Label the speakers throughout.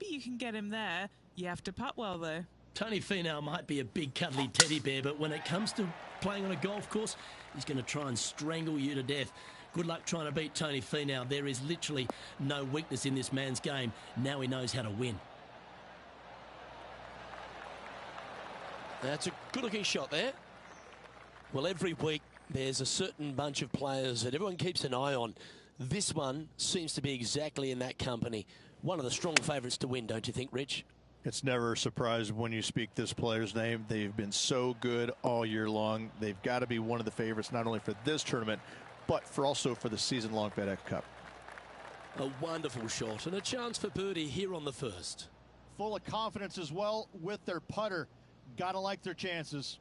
Speaker 1: maybe you can get him there. You have to putt well, though.
Speaker 2: Tony Finau might be a big cuddly teddy bear, but when it comes to playing on a golf course, he's going to try and strangle you to death. Good luck trying to beat Tony Finau. There is literally no weakness in this man's game. Now he knows how to win.
Speaker 3: That's a good-looking shot there. Well, every week there's a certain bunch of players that everyone keeps an eye on. This one seems to be exactly in that company. One of the strong favourites to win, don't you think, Rich?
Speaker 4: It's never a surprise when you speak this player's name. They've been so good all year long. They've got to be one of the favorites, not only for this tournament, but also for the season-long FedEx Cup.
Speaker 3: A wonderful shot and a chance for birdie here on the first.
Speaker 5: Full of confidence as well with their putter. Gotta like their chances.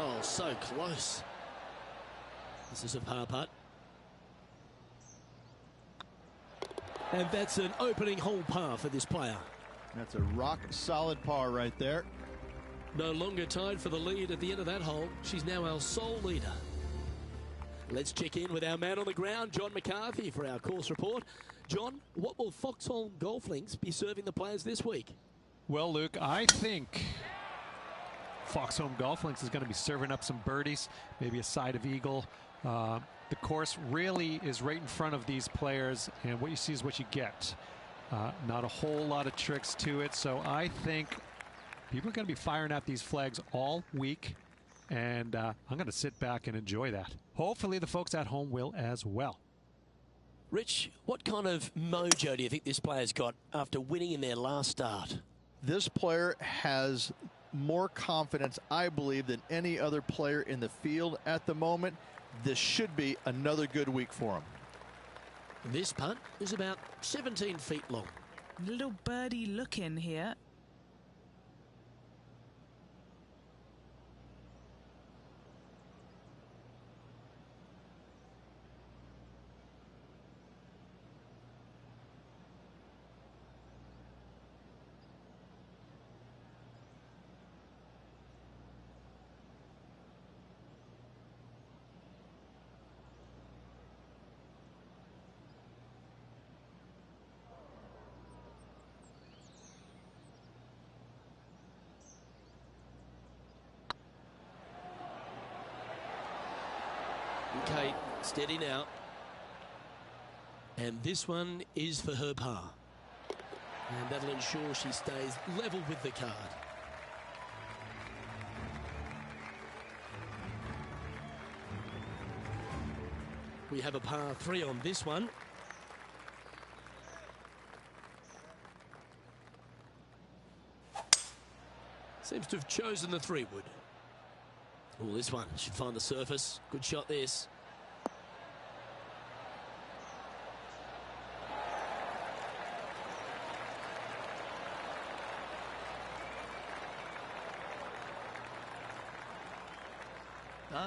Speaker 3: Oh, so close. This is a par putt. And that's an opening hole par for this player.
Speaker 5: That's a rock-solid par right there.
Speaker 3: No longer tied for the lead at the end of that hole. She's now our sole leader. Let's check in with our man on the ground, John McCarthy, for our course report. John, what will Foxholm Golf Links be serving the players this week?
Speaker 6: Well, Luke, I think Foxholm Golf Links is going to be serving up some birdies, maybe a side of eagle. The course really is right in front of these players, and what you see is what you get. Not a whole lot of tricks to it, so I think people are going to be firing at these flags all week, and I'm going to sit back and enjoy that. Hopefully the folks at home will as well.
Speaker 3: Rich, what kind of mojo do you think this player's got after winning in their last start?
Speaker 4: This player has more confidence, I believe, than any other player in the field at the moment. This should be another good week for him.
Speaker 3: This putt is about 17 feet long.
Speaker 1: Little birdie look in here.
Speaker 3: Okay, steady now. And this one is for her par. And that'll ensure she stays level with the card. We have a par 3 on this one. Seems to have chosen the 3-wood. Oh, this one should find the surface. Good shot, this.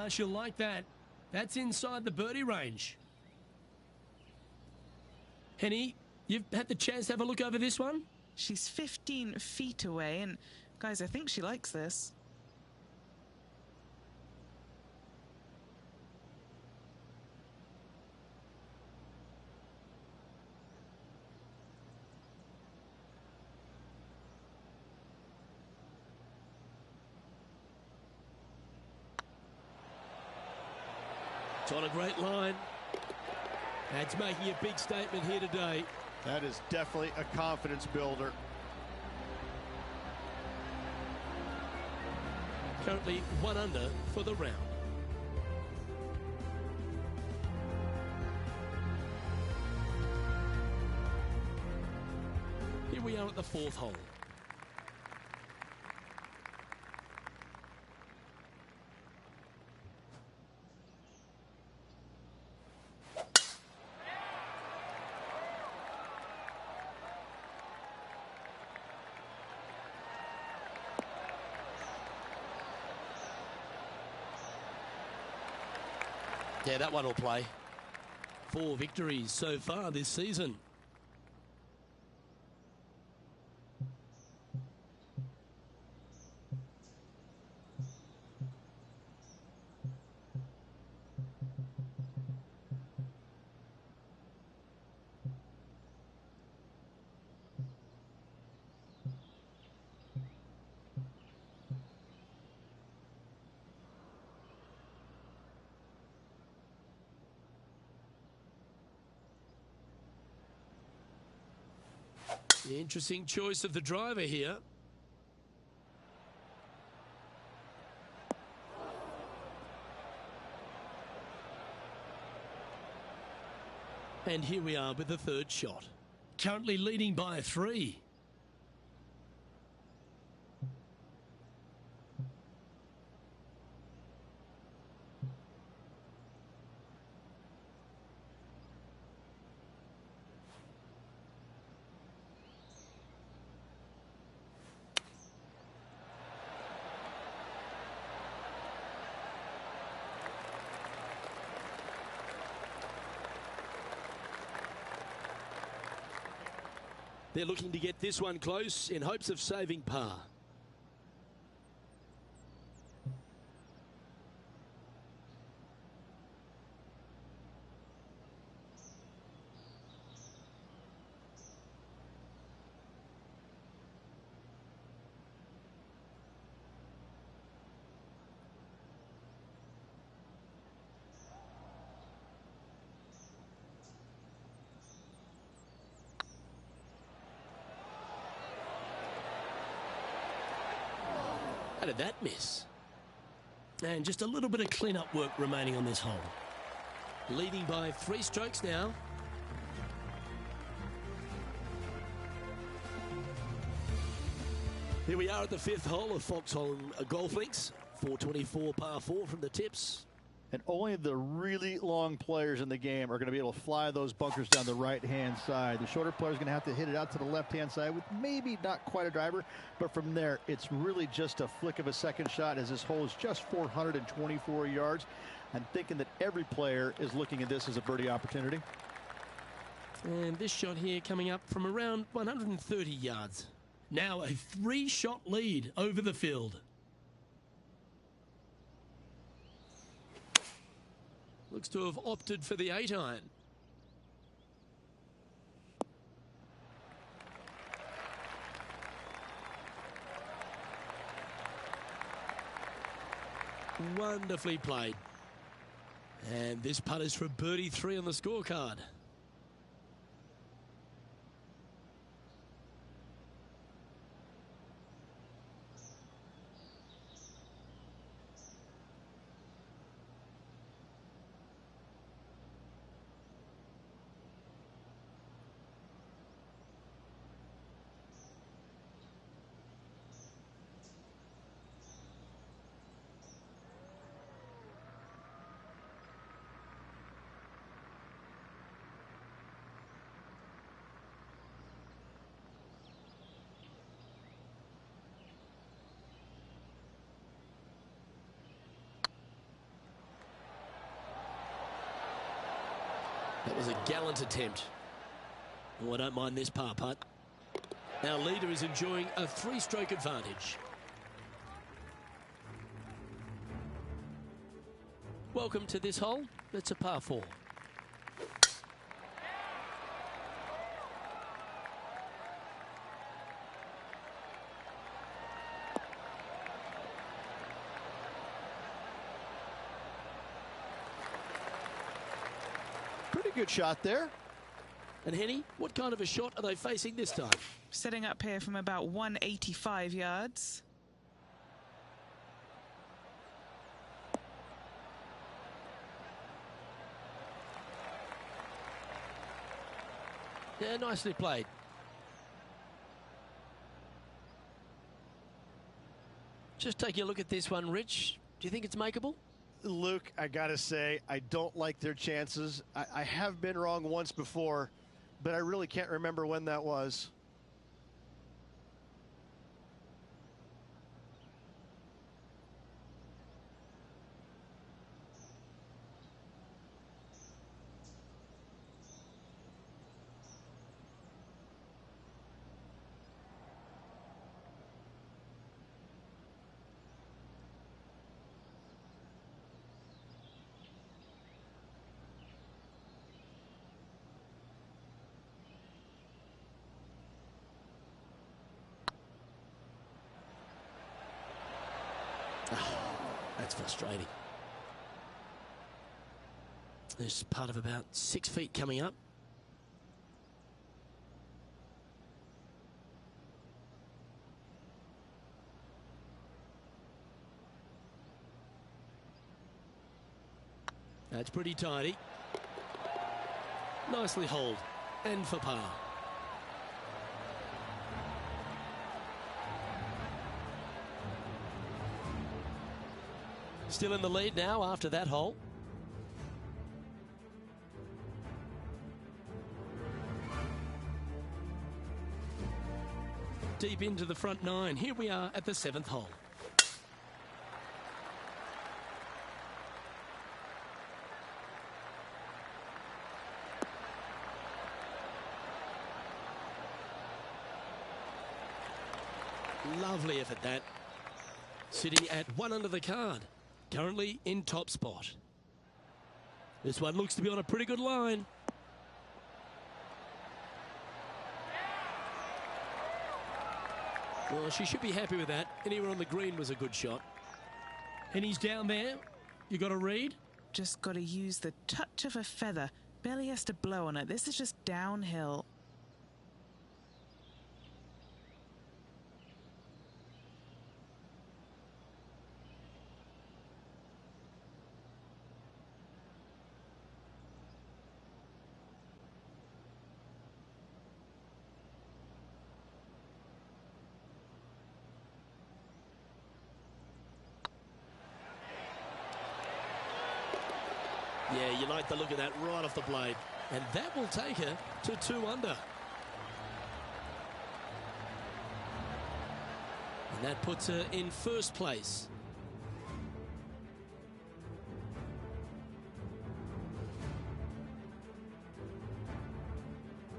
Speaker 2: She'll like that. That's inside the birdie range. Henny, you've had the chance to have a look over this one?
Speaker 1: She's 15 feet away, and guys, I think she likes this.
Speaker 3: It's on a great line. That's making a big statement here today.
Speaker 5: That is definitely a confidence builder.
Speaker 3: Currently 1 under for the round. Here we are at the 4th hole. Yeah, that one will play. 4 victories so far this season. Interesting choice of the driver here. And here we are with the third shot.
Speaker 2: Currently leading by 3.
Speaker 3: They're looking to get this one close in hopes of saving par. How did that miss?
Speaker 2: And just a little bit of clean-up work remaining on this hole.
Speaker 3: Leading by 3 strokes now. Here we are at the 5th hole of Foxholm Golf Links. 424 par 4 from the tips.
Speaker 4: And only the really long players in the game are going to be able to fly those bunkers down the right-hand side. The shorter players are going to have to hit it out to the left-hand side with maybe not quite a driver, but from there, it's really just a flick of a second shot as this hole is just 424 yards. I'm thinking that every player is looking at this as a birdie opportunity.
Speaker 2: And this shot here coming up from around 130 yards. Now a 3-shot lead over the field.
Speaker 3: Looks to have opted for the 8-iron. Wonderfully played. And this putt is for birdie 3 on the scorecard. That was a gallant attempt. Oh, I don't mind this par putt. Our leader is enjoying a 3-stroke advantage. Welcome to this hole. It's a par 4.
Speaker 4: Pretty good shot there.
Speaker 3: And Henny, what kind of a shot are they facing this time?
Speaker 1: Setting up here from about 185 yards.
Speaker 3: Yeah, nicely played. Just taking a look at this one, Rich. Do you think it's makeable?
Speaker 5: Luke, I got to say, I don't like their chances. I have been wrong once before, but I really can't remember when that was.
Speaker 3: Oh, that's frustrating. There's part of about 6 feet coming up. That's pretty tidy. Nicely holed. And for par. Still in the lead now after that hole. Deep into the front 9. Here we are at the 7th hole. Lovely effort that. Sitting at 1 under the card. Currently in top spot. This one looks to be on a pretty good line. Well, she should be happy with that. Anywhere on the green was a good shot.
Speaker 2: And he's down there. You got to read?
Speaker 1: Just got to use the touch of a feather. Barely has to blow on it. This is just downhill.
Speaker 3: Yeah, you like the look of that right off the blade. And that will take her to 2 under. And that puts her in first place.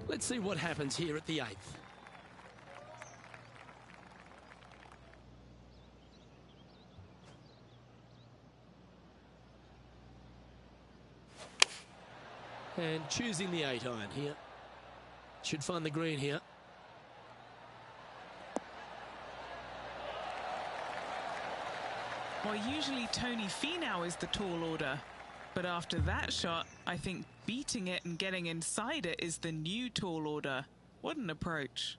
Speaker 3: Let's see what happens here at the 8th. And choosing the 8-iron here. Should find the green here.
Speaker 1: Well, usually Tony Finau is the tall order. But after that shot, I think beating it and getting inside it is the new tall order. What an approach.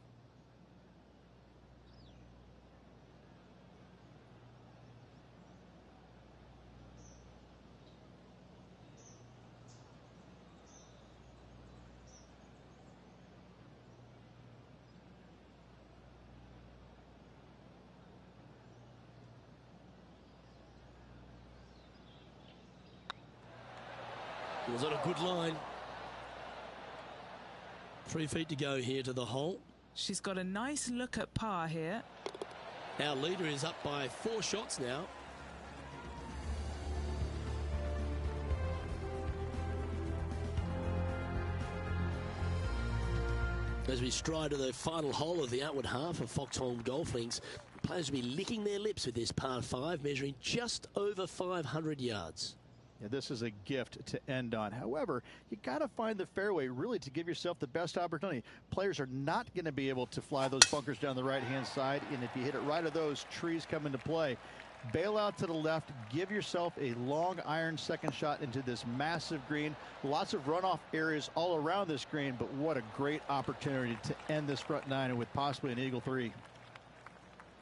Speaker 3: Was on a good line. 3 feet to go here to the hole.
Speaker 1: She's got a nice look at par here.
Speaker 3: Our leader is up by 4 shots now. As we stride to the final hole of the outward half of Foxholm Golf Links, players will be licking their lips with this par 5, measuring just over 500 yards.
Speaker 4: Yeah, this is a gift to end on. However, you got to find the fairway really to give yourself the best opportunity. Players are not going to be able to fly those bunkers down the right-hand side, and if you hit it right of those, trees come into play. Bail out to the left, give yourself a long iron second shot into this massive green. Lots of runoff areas all around this green, but what a great opportunity to end this front 9 and with possibly an eagle 3.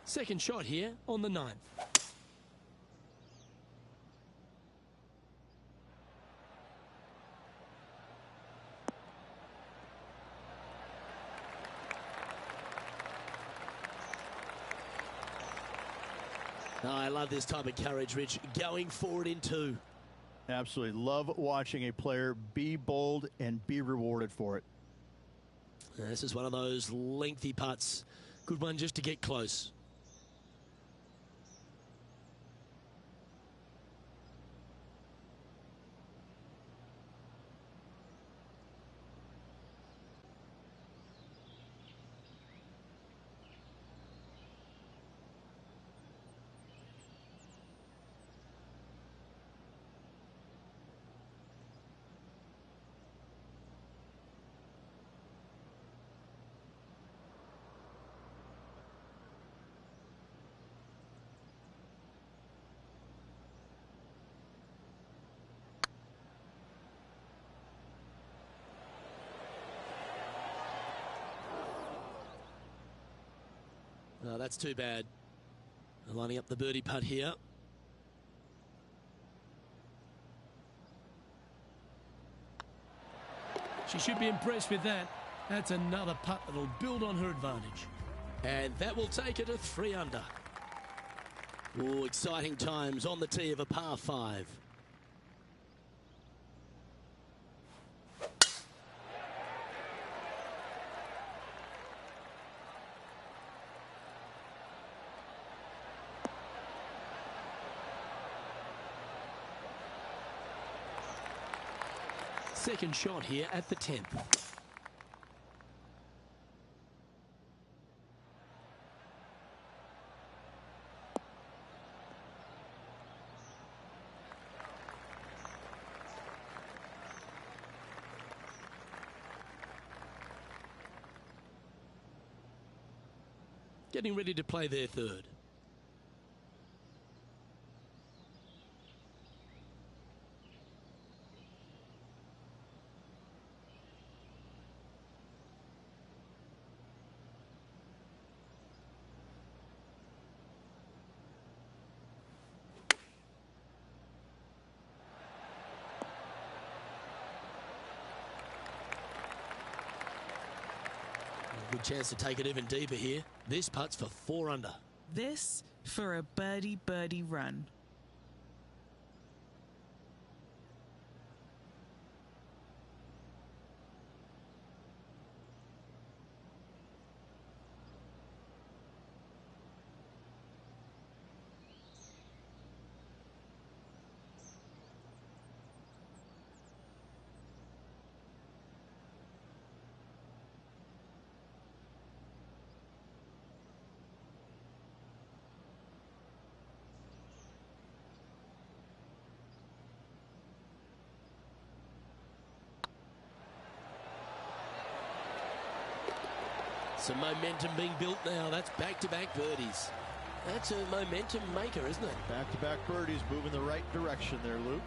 Speaker 3: Second shot here on the 9th. Oh, I love this type of courage, Rich. Going forward in 2.
Speaker 4: Absolutely. Love watching a player be bold and be rewarded for it.
Speaker 3: This is one of those lengthy putts. Good one just to get close. Oh, that's too bad. Lining up the birdie putt here.
Speaker 2: She should be impressed with that. That's another putt that'll build on her advantage.
Speaker 3: And that will take her to 3 under. Oh, exciting times on the tee of a par 5. Second shot here at the 10th. Getting ready to play their third. Good chance to take it even deeper here. This putt's for 4 under.
Speaker 1: This for a birdie run.
Speaker 3: Some momentum being built now. That's back-to-back birdies. That's a momentum maker, isn't it?
Speaker 4: Back-to-back birdies, moving the right direction there, Luke.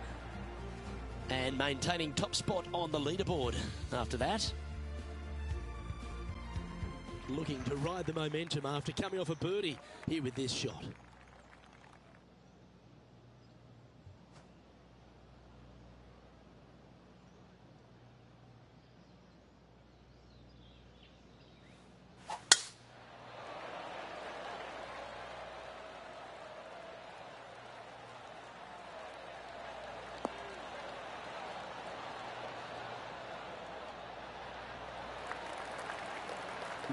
Speaker 3: And maintaining top spot on the leaderboard after that. Looking to ride the momentum after coming off a birdie here with this shot.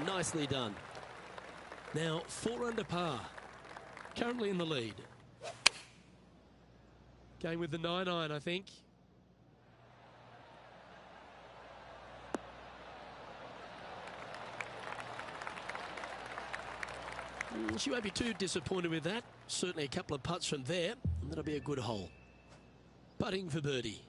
Speaker 3: Nicely done. Now 4 under par. Currently in the lead. Going with the 9-iron, I think. She won't be too disappointed with that. Certainly a couple of putts from there, and that'll be a good hole. Putting for birdie.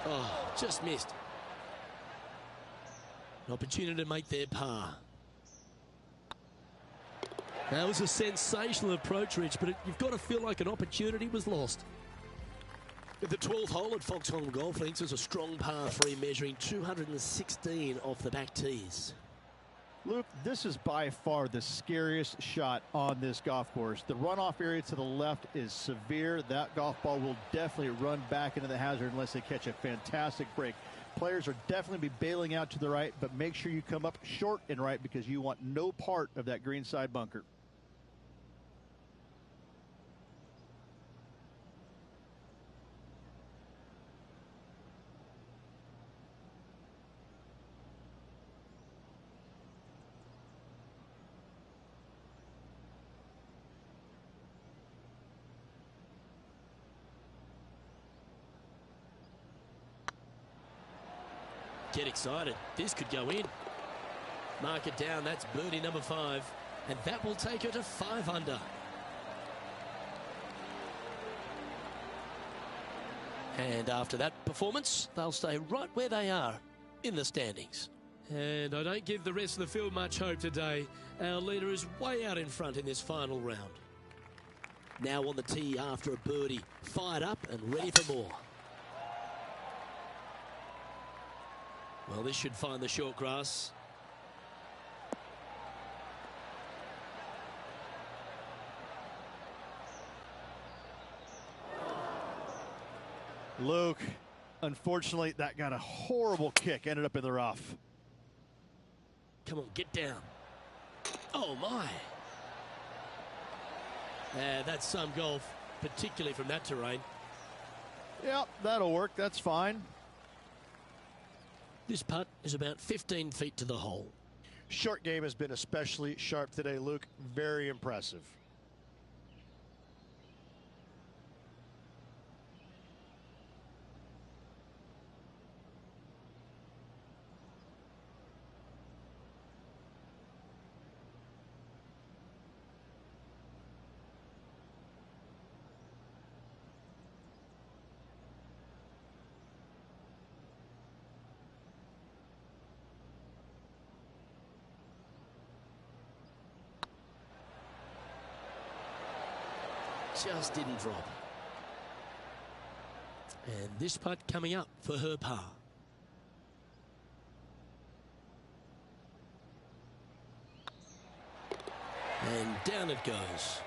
Speaker 3: Oh, just missed. An opportunity to make their par. That was a sensational approach, Rich, but you've got to feel like an opportunity was lost. At the 12th hole at Foxholm Golf Links is a strong par 3 measuring 216 off the back tees.
Speaker 4: Luke, this is by far the scariest shot on this golf course. The runoff area to the left is severe. That golf ball will definitely run back into the hazard unless they catch a fantastic break. Players are definitely be bailing out to the right, but make sure you come up short and right because you want no part of that greenside bunker.
Speaker 3: Get excited. This could go in. Mark it down. That's birdie number 5. And that will take her to 5 under. And after that performance, they'll stay right where they are in the standings. And I don't give the rest of the field much hope today. Our leader is way out in front in this final round. Now on the tee after a birdie, fired up and ready for more. Well, this should find the short grass.
Speaker 4: Luke, unfortunately, that got a horrible kick. Ended up in the rough.
Speaker 3: Come on, get down. Oh, my. That's some golf, particularly from that terrain.
Speaker 4: Yep, that'll work. That's fine.
Speaker 3: This putt is about 15 feet to the hole.
Speaker 5: Short game has been especially sharp today, Luke. Very impressive.
Speaker 3: Just didn't drop. And this putt coming up for her par. And down it goes.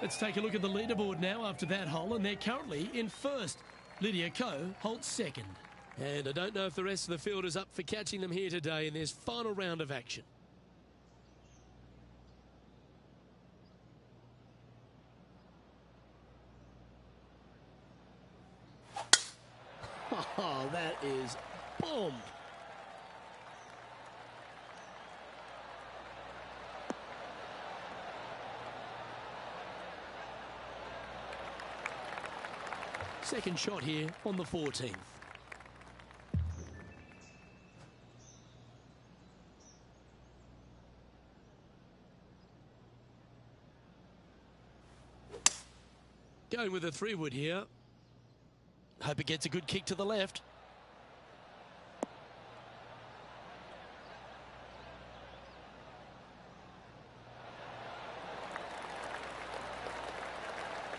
Speaker 3: Let's take a look at the leaderboard now after that hole, and they're currently in first. Lydia Ko holds second. And I don't know if the rest of the field is up for catching them here today in this final round of action. Oh, that is bombed. Second shot here on the 14th. Going with a 3-wood here. Hope it gets a good kick to the left.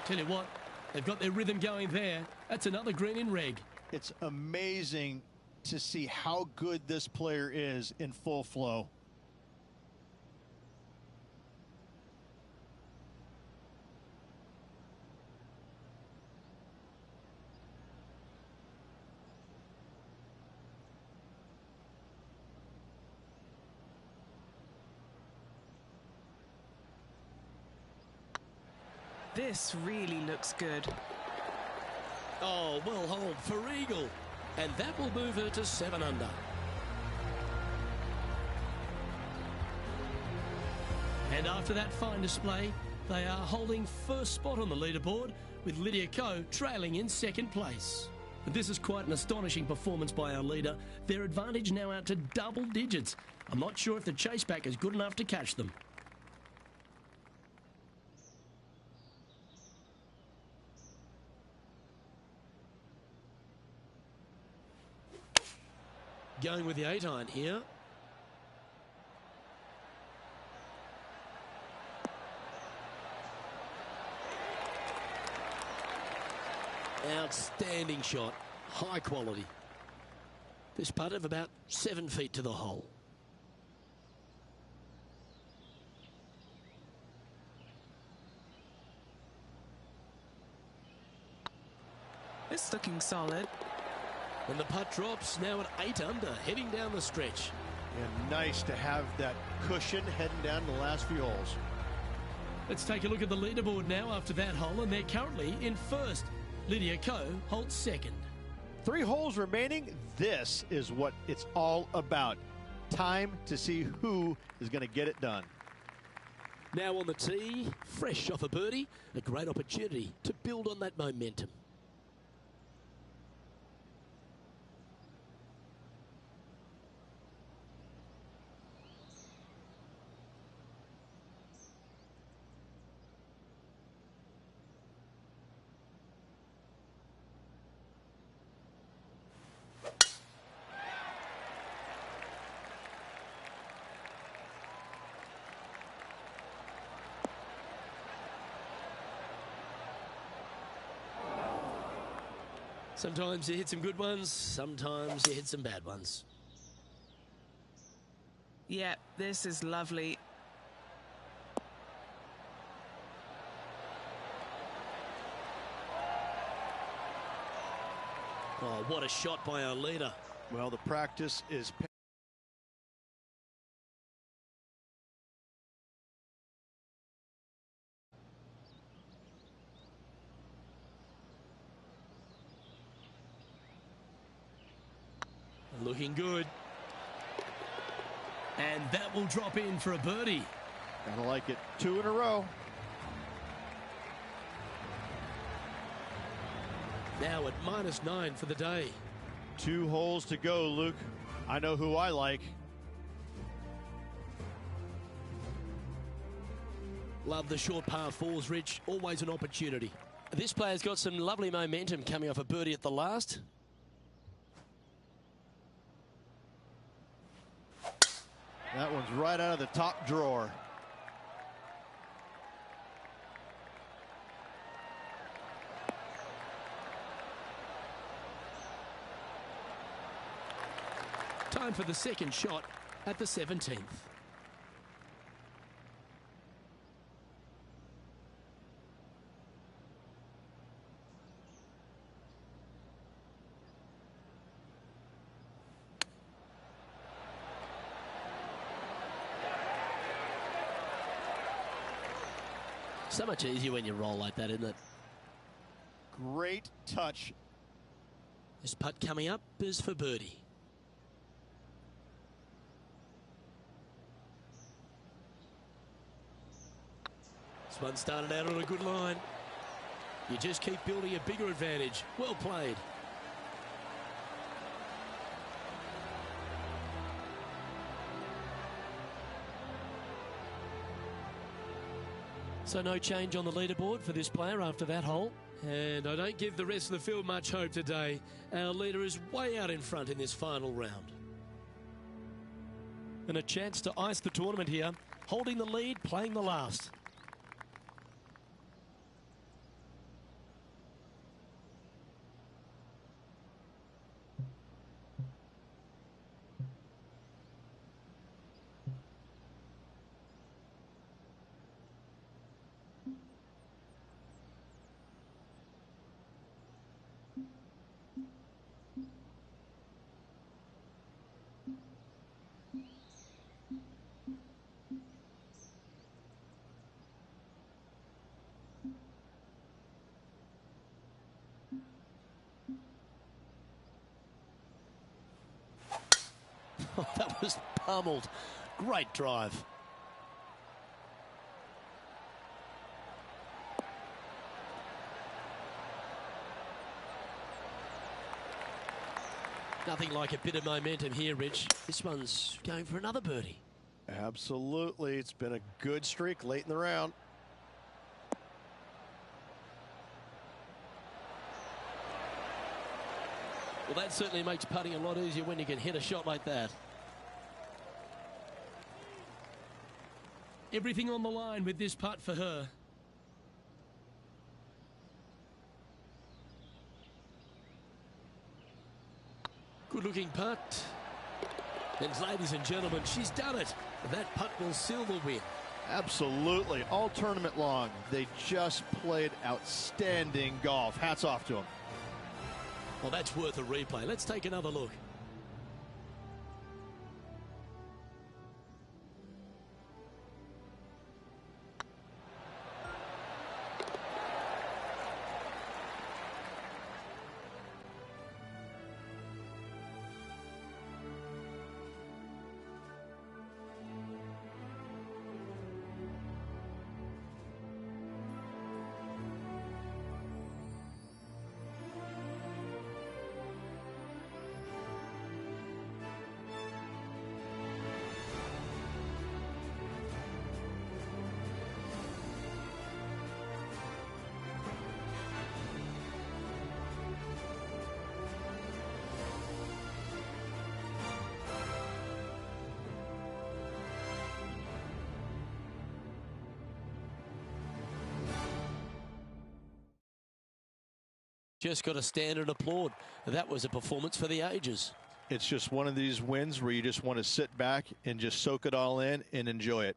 Speaker 3: Tell you what, they've got their rhythm going there. That's another green in reg.
Speaker 4: It's amazing to see how good this player is in full flow.
Speaker 1: This really looks good.
Speaker 3: Oh, well hold for eagle. And that will move her to 7 under. And after that fine display, they are holding first spot on the leaderboard, with Lydia Ko trailing in second place. But this is quite an astonishing performance by our leader. Their advantage now out to double digits. I'm not sure if the chase back is good enough to catch them. Going with the 8-iron here. Outstanding shot. High quality. This putt of about 7 feet to the hole.
Speaker 1: It's looking solid.
Speaker 3: And the putt drops now at 8 under, heading down the stretch.
Speaker 5: And nice to have that cushion heading down the last few holes.
Speaker 3: Let's take a look at the leaderboard now after that hole, and they're currently in first. Lydia Ko holds second.
Speaker 5: 3 holes remaining. This is what it's all about. Time to see who is going to get it done.
Speaker 3: Now on the tee, fresh off a birdie, a great opportunity to build on that momentum. Sometimes you hit some good ones, sometimes you hit some bad ones.
Speaker 1: Yeah, this is lovely.
Speaker 2: Oh, what a shot by our leader.
Speaker 5: Well, the practice is...
Speaker 2: Looking good. And that will drop in for a birdie.
Speaker 4: Gotta like it. 2 in a row.
Speaker 3: Now at -9 for the day.
Speaker 5: 2 holes to go, Luke. I know who I like.
Speaker 2: Love the short par fours, Rich. Always an opportunity. This player's got some lovely momentum coming off a birdie at the last.
Speaker 5: That one's right out of the top drawer.
Speaker 2: Time for the second shot at the 17th. So much easier when you roll like that, isn't it?
Speaker 5: Great touch.
Speaker 2: This putt coming up is for birdie. This one started out on a good line. You just keep building a bigger advantage. Well played. So no change on the leaderboard for this player after that hole.
Speaker 3: And I don't give the rest of the field much hope today. Our leader is way out in front in this final round.
Speaker 2: And a chance to ice the tournament here. Holding the lead, playing the last. Oh, that was pummeled. Great drive. Nothing like a bit of momentum here, Rich. This one's going for another birdie.
Speaker 5: Absolutely. It's been a good streak late in the round.
Speaker 2: Well, that certainly makes putting a lot easier when you can hit a shot like that. Everything on the line with this putt for her. Good looking putt. And ladies and gentlemen, she's done it. That putt will seal the win.
Speaker 4: Absolutely. All tournament long, they just played outstanding golf. Hats off to them.
Speaker 2: Well, that's worth a replay. Let's take another look.
Speaker 3: Just got to stand and applaud. That was a performance for the ages.
Speaker 4: It's just one of these wins where you just want to sit back and just soak it all in and enjoy it.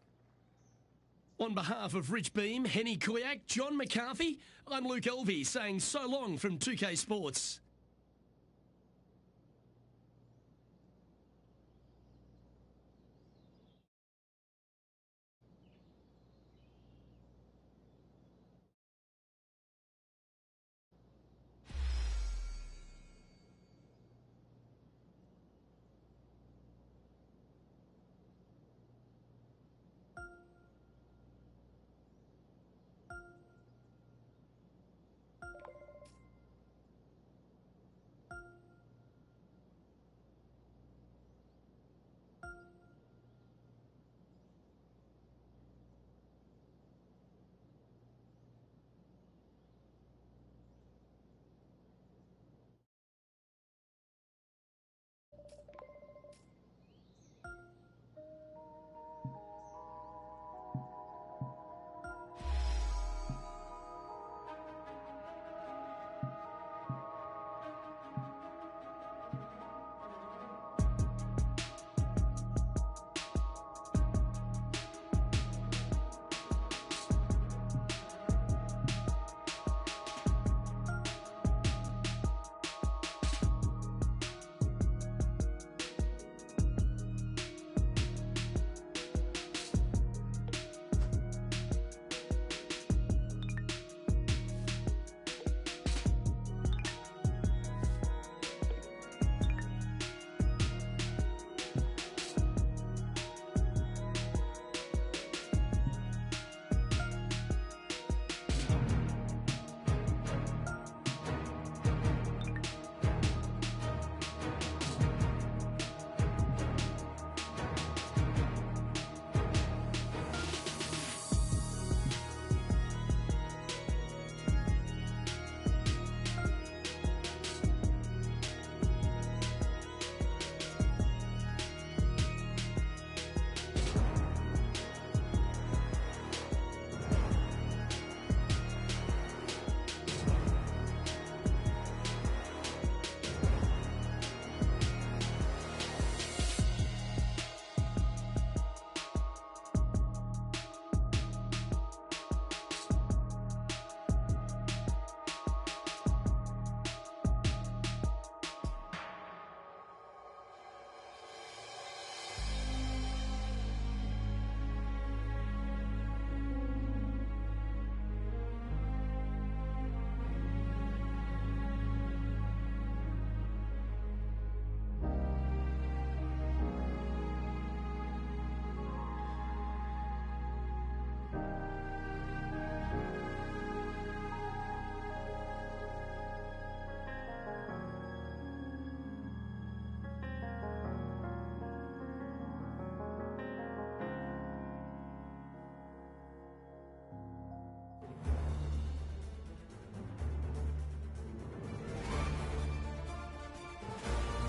Speaker 2: On behalf of Rich Beam, Henny Koyak, John McCarthy, I'm Luke Elvey saying so long from 2K Sports.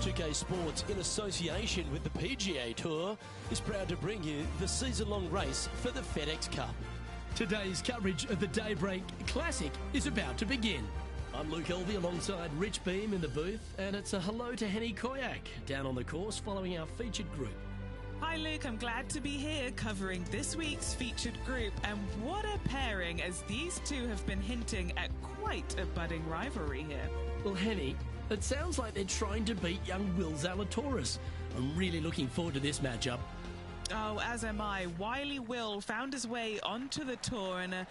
Speaker 3: UK Sports, in association with the PGA Tour, is proud to bring you the season-long race for the FedEx Cup.
Speaker 2: Today's coverage of the Daybreak Classic is about to begin. I'm Luke Elvey alongside Rich Beam in the booth, and it's a hello to Henny Koyak down on the course following our featured group.
Speaker 1: Hi Luke, I'm glad to be here covering this week's featured group, and what a pairing, as these two have been hinting at quite a budding rivalry here.
Speaker 2: Well, Henny, it sounds like they're trying to beat young Will Zalatoris. I'm really looking forward to this matchup.
Speaker 1: Oh, as am I. Wily Will found his way onto the tour in a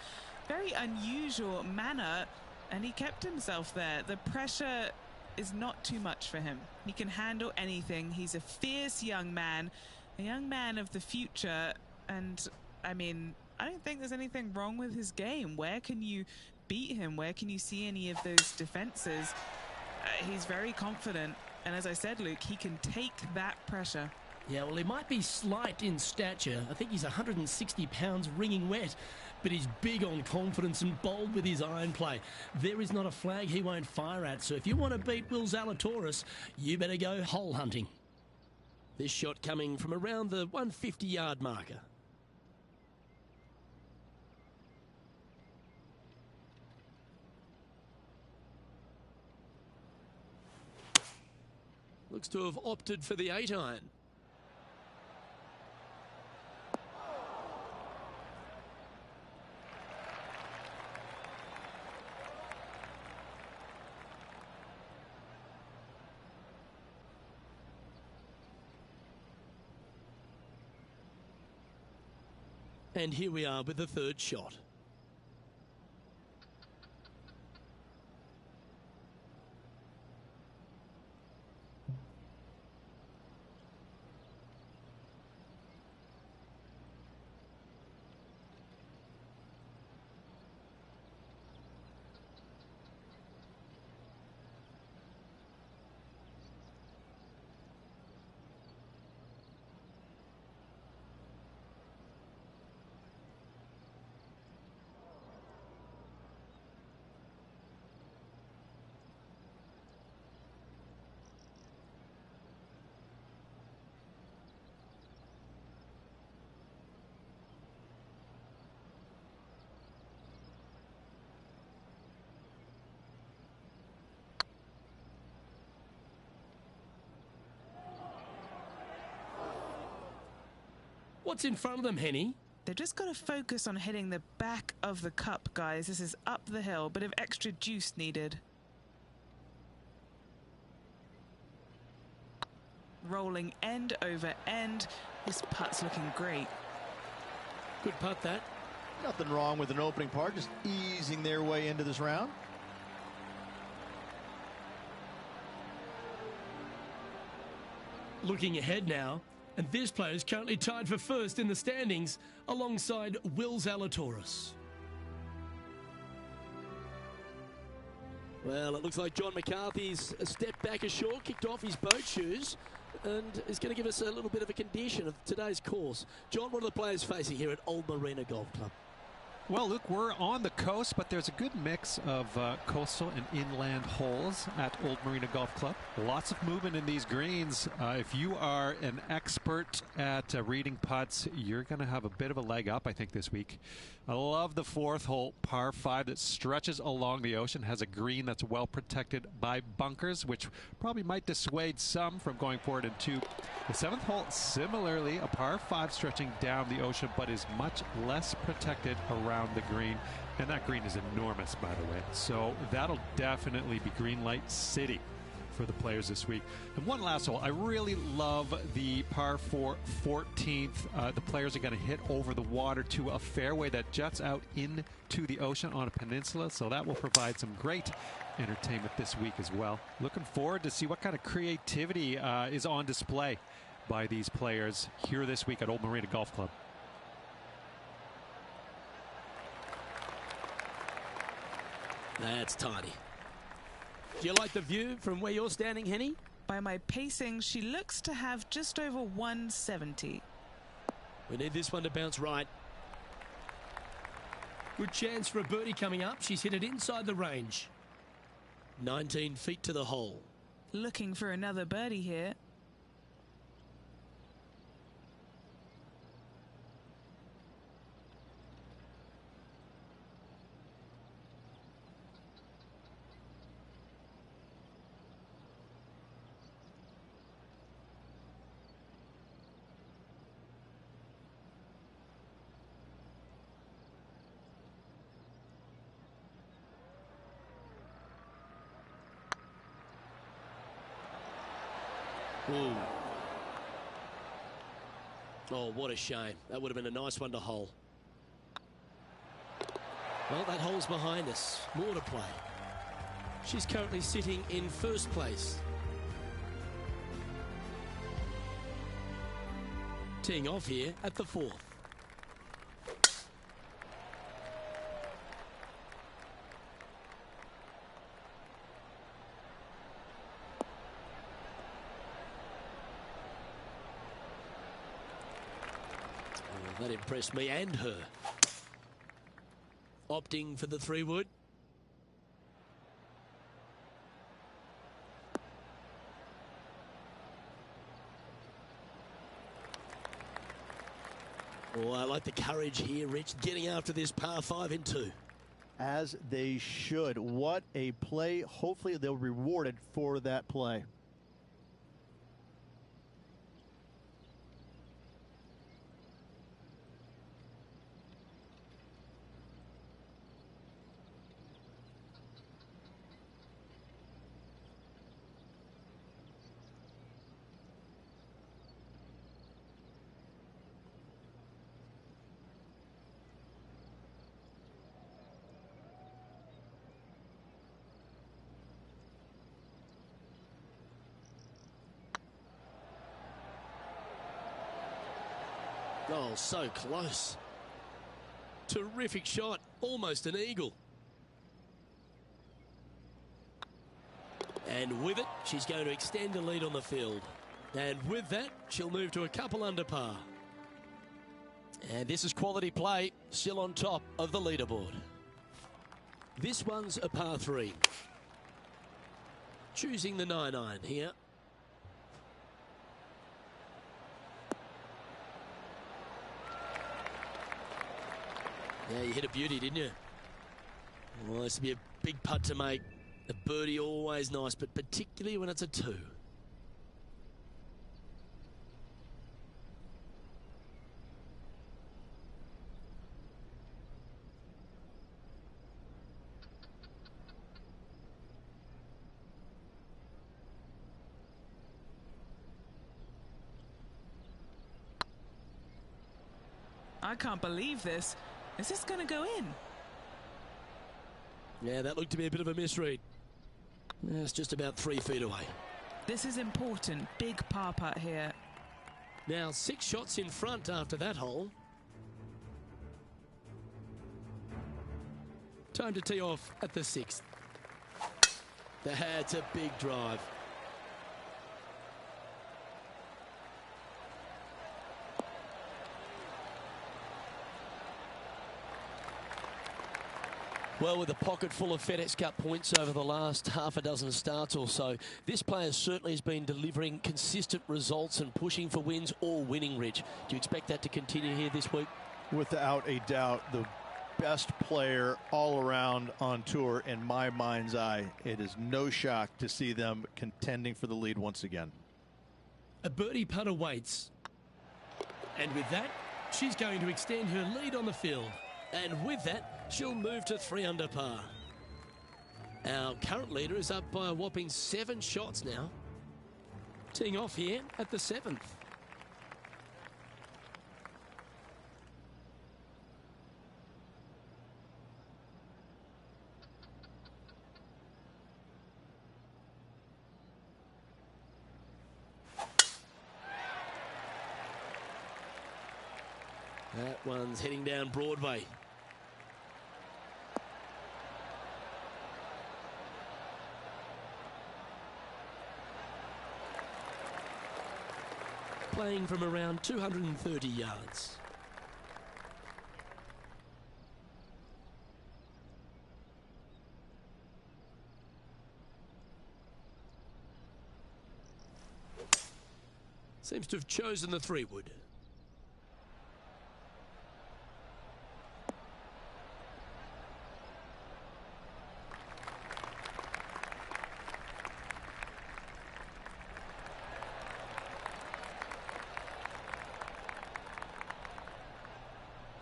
Speaker 1: very unusual manner, and he kept himself there. The pressure is not too much for him. He can handle anything. He's a fierce young man, a young man of the future, and I mean, I don't think there's anything wrong with his game. Where can you beat him? Where can you see any of those defenses? He's very confident, and as I said, Luke, he can take that pressure.
Speaker 2: Yeah, well, he might be slight in stature. I think he's 160 pounds wringing wet, but he's big on confidence and bold with his iron play. There is not a flag he won't fire at, so if you want to beat Will Zalatoris, you better go hole hunting.
Speaker 3: This shot coming from around the 150-yard marker. Looks to have opted for the 8-iron. And here we are with the third shot. What's in front of them, Henny?
Speaker 1: They've just got to focus on hitting the back of the cup, guys. This is up the hill, bit of extra juice needed. Rolling end over end. This putt's looking great.
Speaker 3: Good putt, that.
Speaker 4: Nothing wrong with an opening par, just easing their way into this round.
Speaker 2: Looking ahead now, and this player is currently tied for first in the standings alongside Will Zalatoris.
Speaker 3: Well, it looks like John McCarthy's stepped back ashore, kicked off his boat shoes, and is going to give us a little bit of a condition of today's course. John, what are the players facing here at Old Marina Golf Club?
Speaker 6: Well, Luke, we're on the coast, but there's a good mix of coastal and inland holes at Old Marina Golf Club. Lots of movement in these greens. If you are an expert at reading putts, you're going to have a bit of a leg up, I think, this week. I love the fourth hole, par 5, that stretches along the ocean, has a green that's well protected by bunkers, which probably might dissuade some from going forward into the seventh hole. Similarly, a par 5 stretching down the ocean, but is much less protected around the green, and that green is enormous, by the way, so that'll definitely be green light city for the players this week. And one last hole, I really love the par 4 14th. The players are going to hit over the water to a fairway that juts out into the ocean on a peninsula, so that will provide some great entertainment this week as well. Looking forward to see what kind of creativity is on display by these players here this week at Old Marina Golf Club.
Speaker 3: That's tidy. Do you like the view from where you're standing, Henny?
Speaker 1: By my pacing, she looks to have just over 170.
Speaker 3: We need this one to bounce right.
Speaker 2: Good chance for a birdie coming up. She's hit it inside the range.
Speaker 3: 19 feet to the hole.
Speaker 1: Looking for another birdie here.
Speaker 3: Ooh. Oh, what a shame. That would have been a nice one to hole. Well, that hole's behind us. More to play. She's currently sitting in first place. Teeing off here at the 4th. That impressed me and her. Opting for the 3-wood. Oh, I like the courage here, Rich, getting after this par 5 in 2.
Speaker 4: As they should. What a play. Hopefully they'll be rewarded for that play.
Speaker 3: Oh, so close. Terrific shot. Almost an eagle. And with it, she's going to extend the lead on the field. And with that, she'll move to a couple under par. And this is quality play, still on top of the leaderboard. This one's a par 3. Choosing the 9-iron here. Yeah, you hit a beauty, didn't you? Well, this will be a big putt to make. A birdie always nice, but particularly when it's a 2.
Speaker 1: I can't believe this. Is this going to go in?
Speaker 3: Yeah, that looked to be a bit of a misread. Yeah, it's just about 3 feet away.
Speaker 1: This is important. Big par putt here.
Speaker 3: Now 6 shots in front after that hole. Time to tee off at the 6th. That's a big drive. Well, with a pocket full of FedEx Cup points over the last half a dozen starts or so, this player certainly has been delivering consistent results and pushing for wins or winning, Rich. Do you expect that to continue here this week?
Speaker 4: Without a doubt, the best player all around on tour in my mind's eye. It is no shock to see them contending for the lead once again.
Speaker 2: A birdie putt awaits. And with that, she's going to extend her lead on the field.
Speaker 3: And with that, she'll move to 3 under par. Our current leader is up by a whopping 7 shots now. Teeing off here at the 7th. That one's heading down Broadway. Playing from around 230 yards. Seems to have chosen the 3-wood.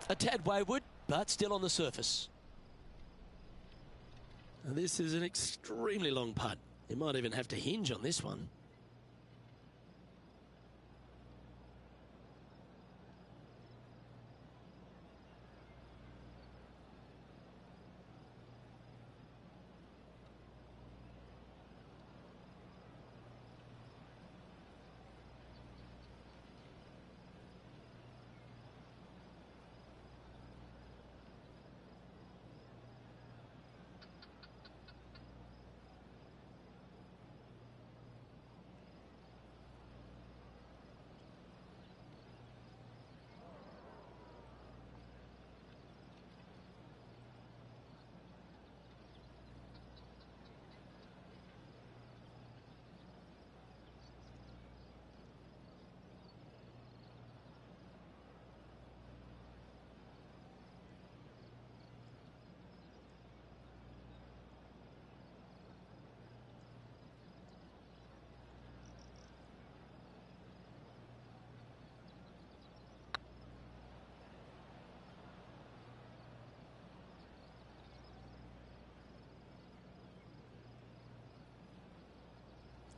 Speaker 3: A tad wayward, but still on the surface. And this is an extremely long putt. You might even have to hinge on this one.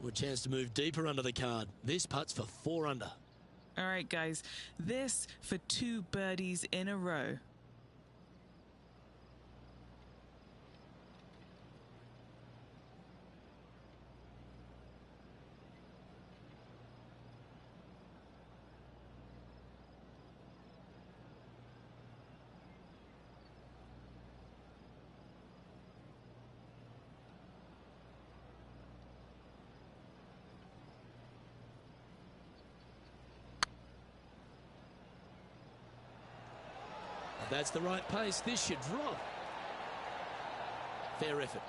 Speaker 3: A chance to move deeper under the card. This putt's for 4 under.
Speaker 1: All right, guys. This for 2 birdies in a row.
Speaker 3: That's the right pace. This should drop. Fair effort.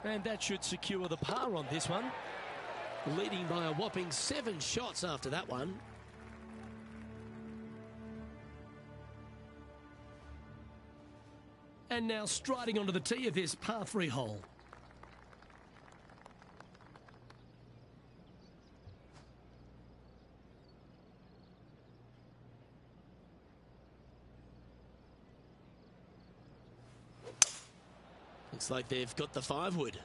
Speaker 3: And that should secure the par on this one. Leading by a whopping 7 shots after that one. And now striding onto the tee of this par 3 hole. Looks like they've got the 5-wood.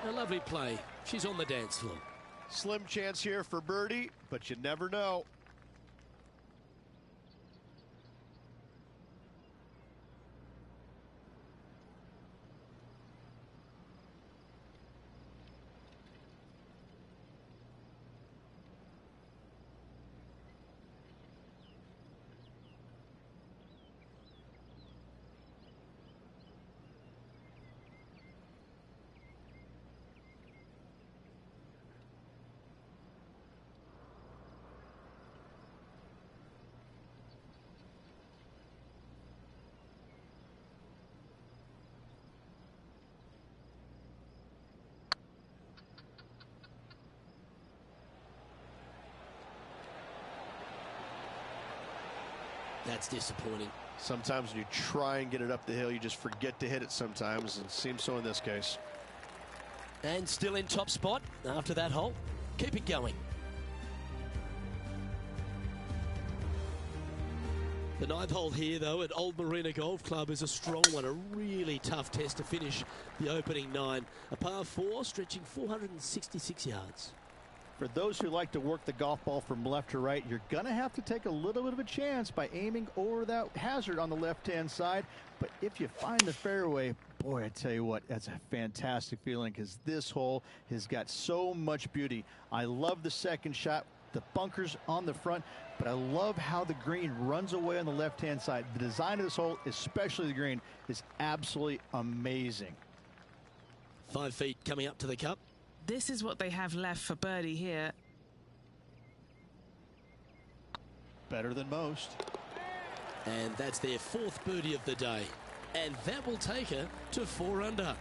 Speaker 3: A lovely play. She's on the dance floor.
Speaker 5: Slim chance here for birdie, but you never know.
Speaker 3: That's disappointing.
Speaker 5: Sometimes when you try and get it up the hill, you just forget to hit it sometimes, and it seems so in this case.
Speaker 3: And still in top spot after that hole. Keep it going. The 9th hole here, though, at Old Marina Golf Club is a strong one. A really tough test to finish the opening 9. A par 4 stretching 466 yards.
Speaker 4: For those who like to work the golf ball from left to right, you're going to have to take a little bit of a chance by aiming over that hazard on the left-hand side. But if you find the fairway, boy, I tell you what, that's a fantastic feeling because this hole has got so much beauty. I love the second shot, the bunkers on the front, but I love how the green runs away on the left-hand side. The design of this hole, especially the green, is absolutely amazing.
Speaker 3: 5 feet coming up to the cup.
Speaker 1: This is what they have left for birdie here.
Speaker 4: Better than most.
Speaker 3: And that's their 4th birdie of the day. And that will take her to 4 under.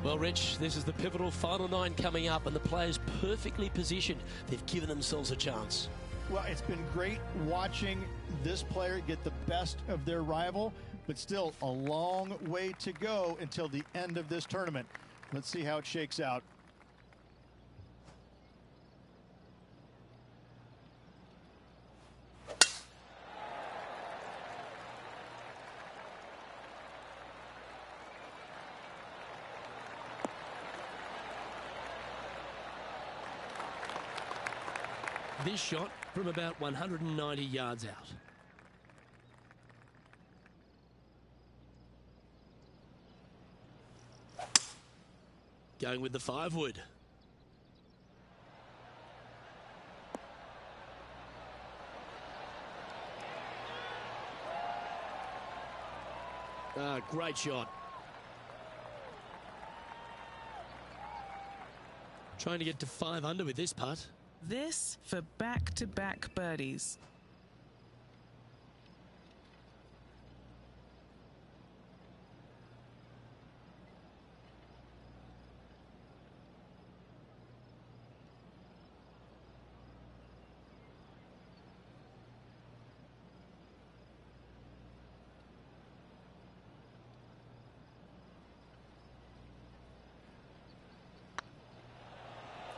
Speaker 3: Well, Rich, this is the pivotal final 9 coming up, and the players perfectly positioned. They've given themselves a chance.
Speaker 4: Well, it's been great watching this player get the best of their rival, but still a long way to go until the end of this tournament. Let's see how it shakes out.
Speaker 3: This shot from about 190 yards out. Going with the 5-wood. Great shot. Trying to get to 5 under with this putt.
Speaker 1: This for back-to-back birdies.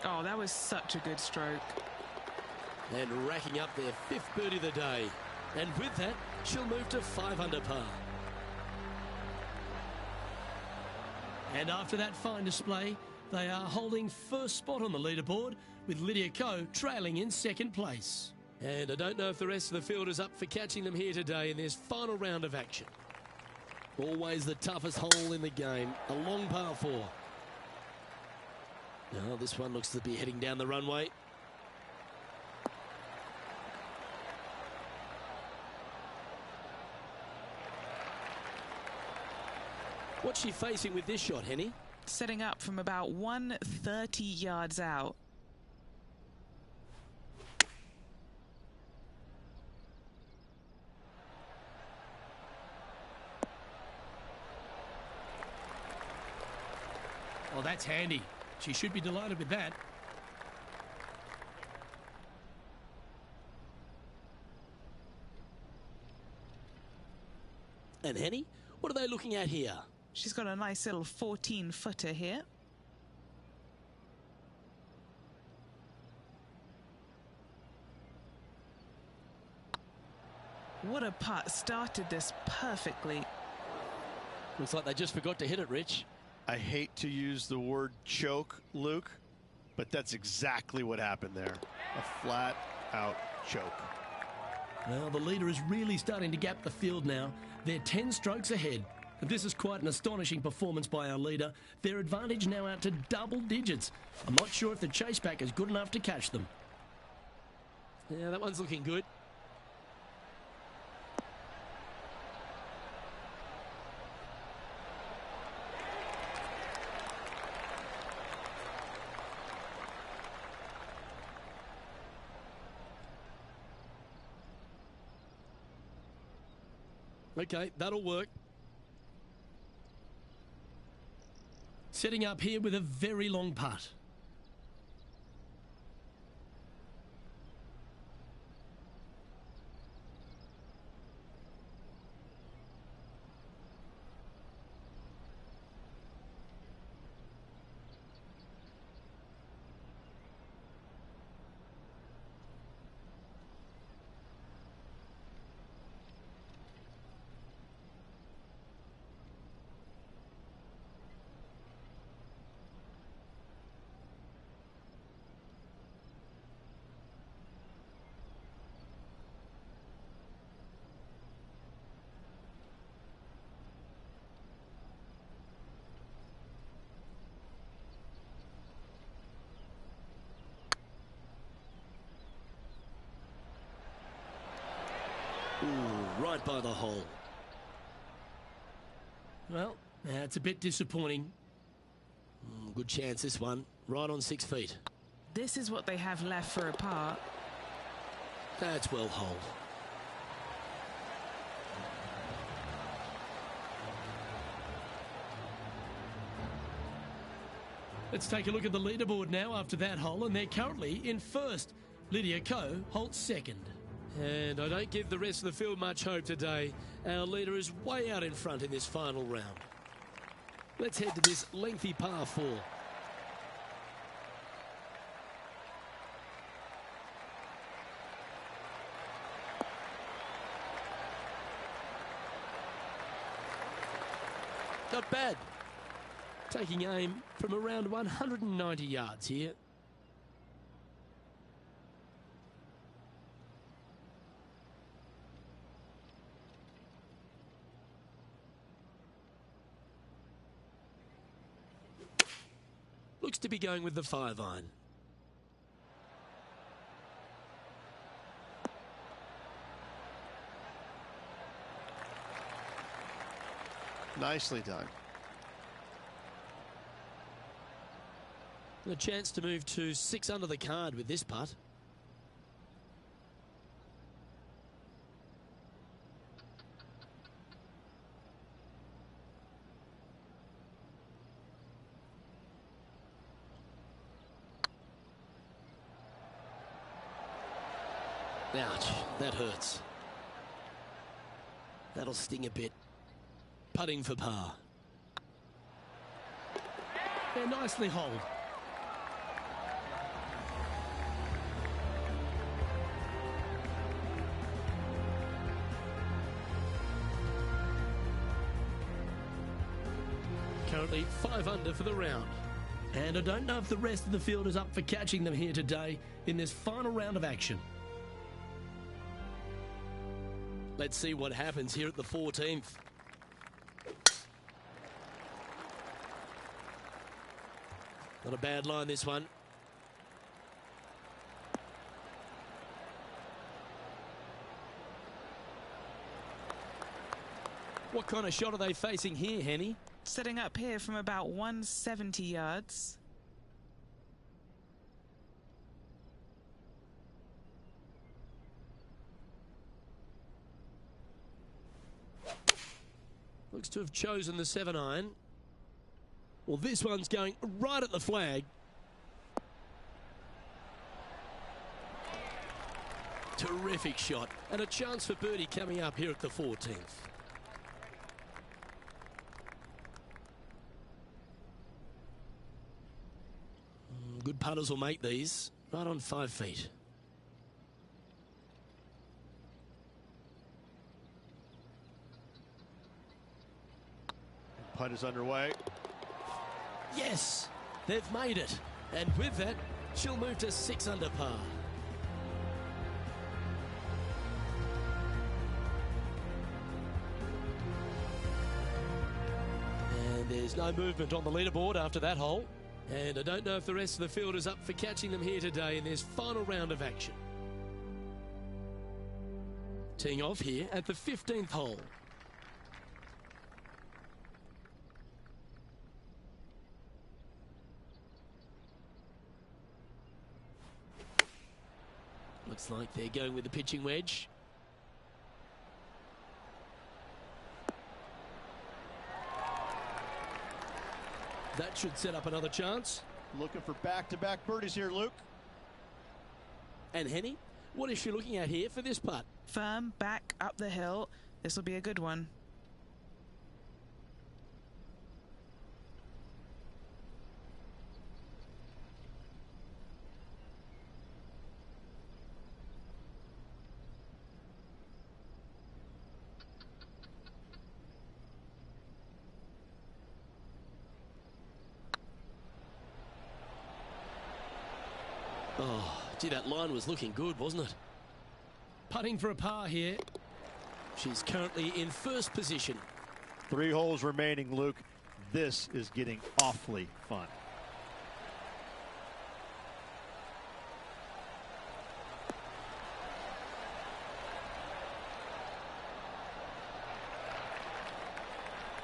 Speaker 1: Oh, that was such a good stroke.
Speaker 3: And racking up their 5th birdie of the day. And with that, she'll move to 5 under par. And after that fine display, they are holding first spot on the leaderboard, with Lydia Ko trailing in 2nd place. And I don't know if the rest of the field is up for catching them here today in this final round of action. Always the toughest hole in the game, a long par 4. Now this one looks to be heading down the runway. What's she facing with this shot, Henny?
Speaker 1: Setting up from about 130 yards out.
Speaker 2: Oh, that's handy. She should be delighted with that.
Speaker 3: And Henny, what are they looking at here?
Speaker 1: She's got a nice little 14-footer here. What a putt. Started this perfectly.
Speaker 3: Looks like they just forgot to hit it, Rich.
Speaker 5: I hate to use the word choke, Luke, but that's exactly what happened there. A flat-out choke.
Speaker 2: Well, the leader is really starting to gap the field now. They're 10 strokes ahead. This is quite an astonishing performance by our leader. Their advantage now out to double digits. I'm not sure if the chase back is good enough to catch them.
Speaker 3: Yeah, that one's looking good. Okay, that'll work.
Speaker 2: Setting up here with a very long putt.
Speaker 3: Ooh, right by the hole.
Speaker 2: Well, it's a bit disappointing.
Speaker 3: Good chance this one. Right on 6 feet.
Speaker 1: This is what they have left for a par.
Speaker 3: That's well holed.
Speaker 2: Let's take a look at the leaderboard now after that hole, and they're currently in first. Lydia Ko holds second.
Speaker 3: And I don't give the rest of the field much hope today. Our leader is way out in front in this final round. Let's head to this lengthy par 4. Not bad. Taking aim from around 190 yards here. Looks to be going with the 5-iron.
Speaker 5: Nicely done.
Speaker 3: A chance to move to 6 under the card with this putt. Ouch, that hurts. That'll sting a bit. Putting for par.
Speaker 2: They're nicely holed.
Speaker 3: Currently 5 under for the round.
Speaker 2: And I don't know if the rest of the field is up for catching them here today in this final round of action.
Speaker 3: Let's see what happens here at the 14th. Not a bad line, this one. What kind of shot are they facing here, Henny?
Speaker 1: setting up here from about 170 yards.
Speaker 3: Looks to have chosen the 7-iron. Well, this one's going right at the flag. Terrific shot. And a chance for birdie coming up here at the 14th. Good putters will make these. Right on 5 feet.
Speaker 5: Putt is underway.
Speaker 3: Yes, they've made it. And with that, she'll move to 6 under par. And there's no movement on the leaderboard after that hole. And I don't know if the rest of the field is up for catching them here today in this final round of action. Teeing off here at the 15th hole. Looks like they're going with the pitching wedge. That should set up another chance.
Speaker 4: Looking for back-to-back birdies here, Luke.
Speaker 3: And Henny, what is she looking at here for this putt?
Speaker 1: Firm back up the hill. This will be a good one.
Speaker 3: Oh, gee, that line was looking good, wasn't it? Putting for a par here. She's currently in first position.
Speaker 5: 3 holes remaining, Luke. This is getting awfully fun.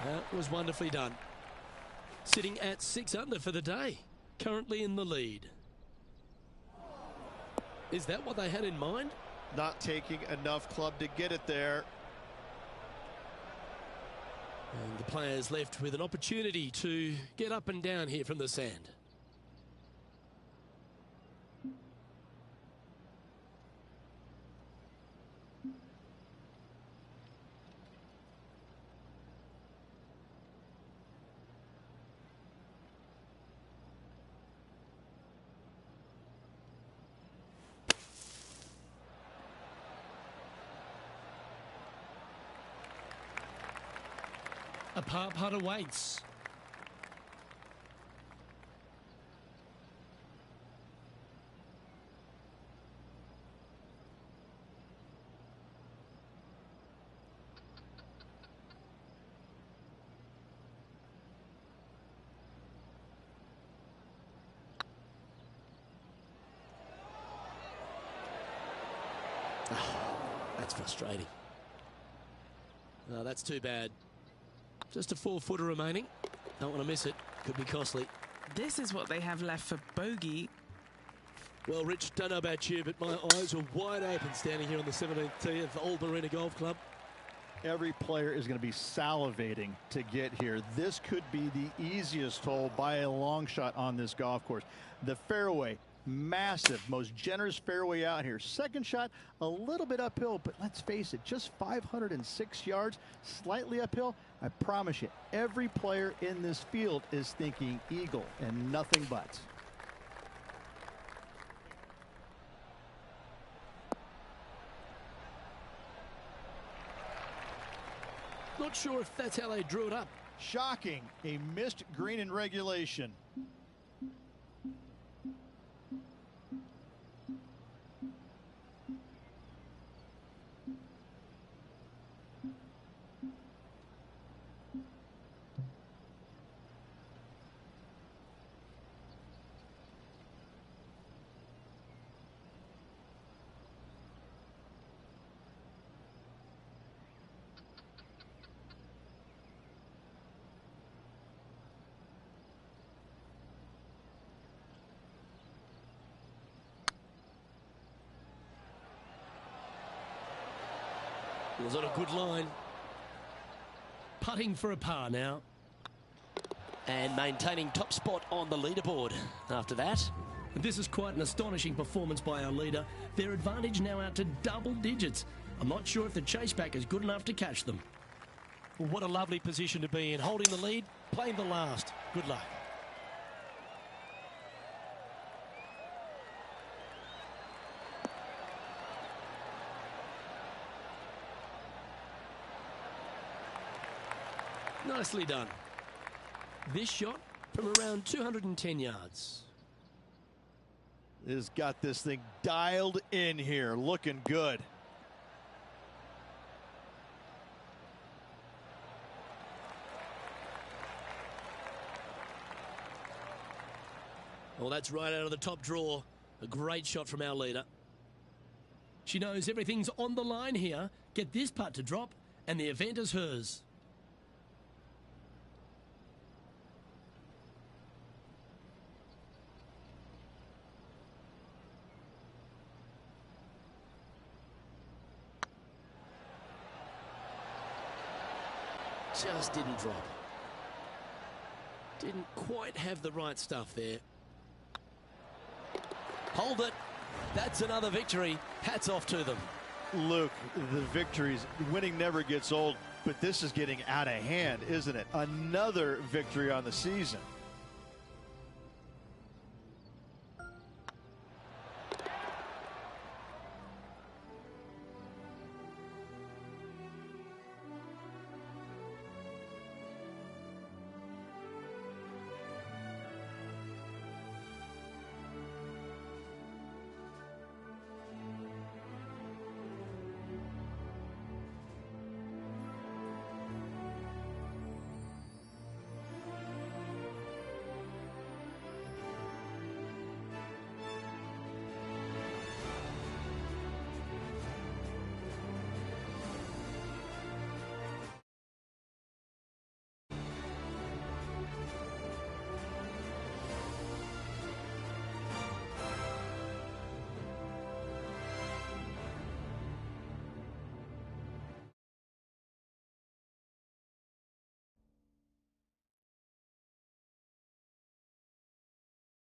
Speaker 3: That was wonderfully done. Sitting at 6 under for the day. Currently in the lead. Is that what they had in mind?
Speaker 5: Not taking enough club to get it there.
Speaker 3: And the players left with an opportunity to get up and down here from the sand. A par putt awaits. That's frustrating. No, that's too bad. Just a 4-footer remaining. Don't want to miss it. Could be costly.
Speaker 1: This is what they have left for bogey.
Speaker 3: Well, Rich, don't know about you, but my eyes were wide open standing here on the 17th tee of the Old Marina Golf Club.
Speaker 4: Every player is going to be salivating to get here. This could be the easiest hole by a long shot on this golf course. The fairway, massive, most generous fairway out here. Second shot, a little bit uphill, but let's face it, just 506 yards, slightly uphill. I promise you, every player in this field is thinking eagle and nothing but.
Speaker 3: Not sure if that's how they drew it up.
Speaker 4: Shocking, a missed green in regulation.
Speaker 3: Was on a good line.
Speaker 2: Putting for a par now.
Speaker 3: And maintaining top spot on the leaderboard after that.
Speaker 2: This is quite an astonishing performance by our leader. Their advantage now out to double digits. I'm not sure if the chase back is good enough to catch them.
Speaker 3: Well, what a lovely position to be in. Holding the lead, playing the last. Good luck. Nicely done. This shot from around 210 yards.
Speaker 4: Has got this thing dialed in here, looking good.
Speaker 3: Well, that's right out of the top drawer. A great shot from our leader.
Speaker 2: She knows everything's on the line here. Get this putt to drop, and the event is hers.
Speaker 3: Just didn't drop. Didn't quite have the right stuff there. Hold it. That's another victory. Hats off to them.
Speaker 4: Luke, the victories, winning never gets old, but this is getting out of hand, isn't it? Another victory on the season.